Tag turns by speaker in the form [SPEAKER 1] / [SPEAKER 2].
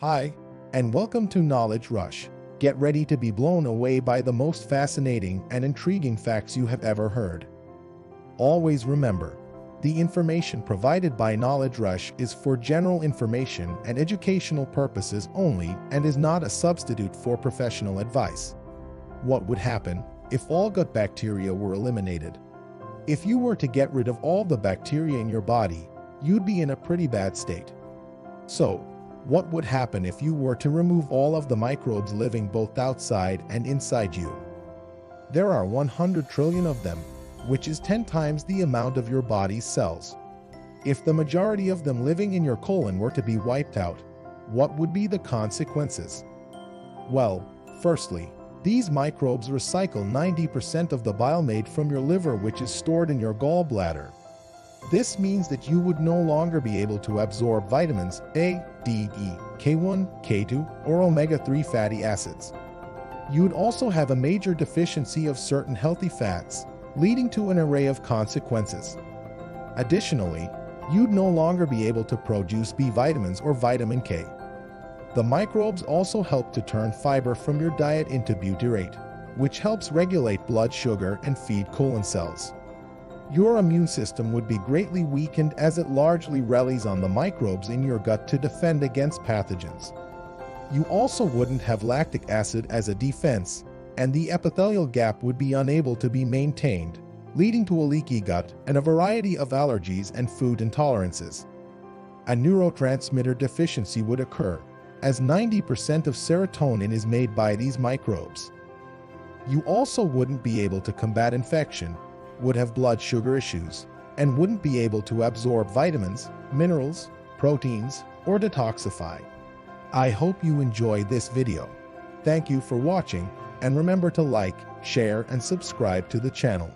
[SPEAKER 1] Hi, and welcome to Knowledge Rush. Get ready to be blown away by the most fascinating and intriguing facts you have ever heard. Always remember, the information provided by Knowledge Rush is for general information and educational purposes only and is not a substitute for professional advice. What would happen if all gut bacteria were eliminated? If you were to get rid of all the bacteria in your body, you'd be in a pretty bad state. So, what would happen if you were to remove all of the microbes living both outside and inside you? There are 100 trillion of them, which is 10 times the amount of your body's cells. If the majority of them living in your colon were to be wiped out, what would be the consequences? Well, firstly, these microbes recycle 90% of the bile made from your liver, which is stored in your gallbladder. This means that you would no longer be able to absorb vitamins A, D, E, K1, K2, or omega-3 fatty acids. You'd also have a major deficiency of certain healthy fats, leading to an array of consequences. Additionally, you'd no longer be able to produce B vitamins or vitamin K. The microbes also help to turn fiber from your diet into butyrate, which helps regulate blood sugar and feed colon cells. Your immune system would be greatly weakened as it largely relies on the microbes in your gut to defend against pathogens. You also wouldn't have lactic acid as a defense, and the epithelial gap would be unable to be maintained, leading to a leaky gut and a variety of allergies and food intolerances. A neurotransmitter deficiency would occur, as 90% of serotonin is made by these microbes. You also wouldn't be able to combat infection, would have blood sugar issues, and wouldn't be able to absorb vitamins, minerals, proteins, or detoxify. I hope you enjoyed this video. Thank you for watching, and remember to like, share, and subscribe to the channel.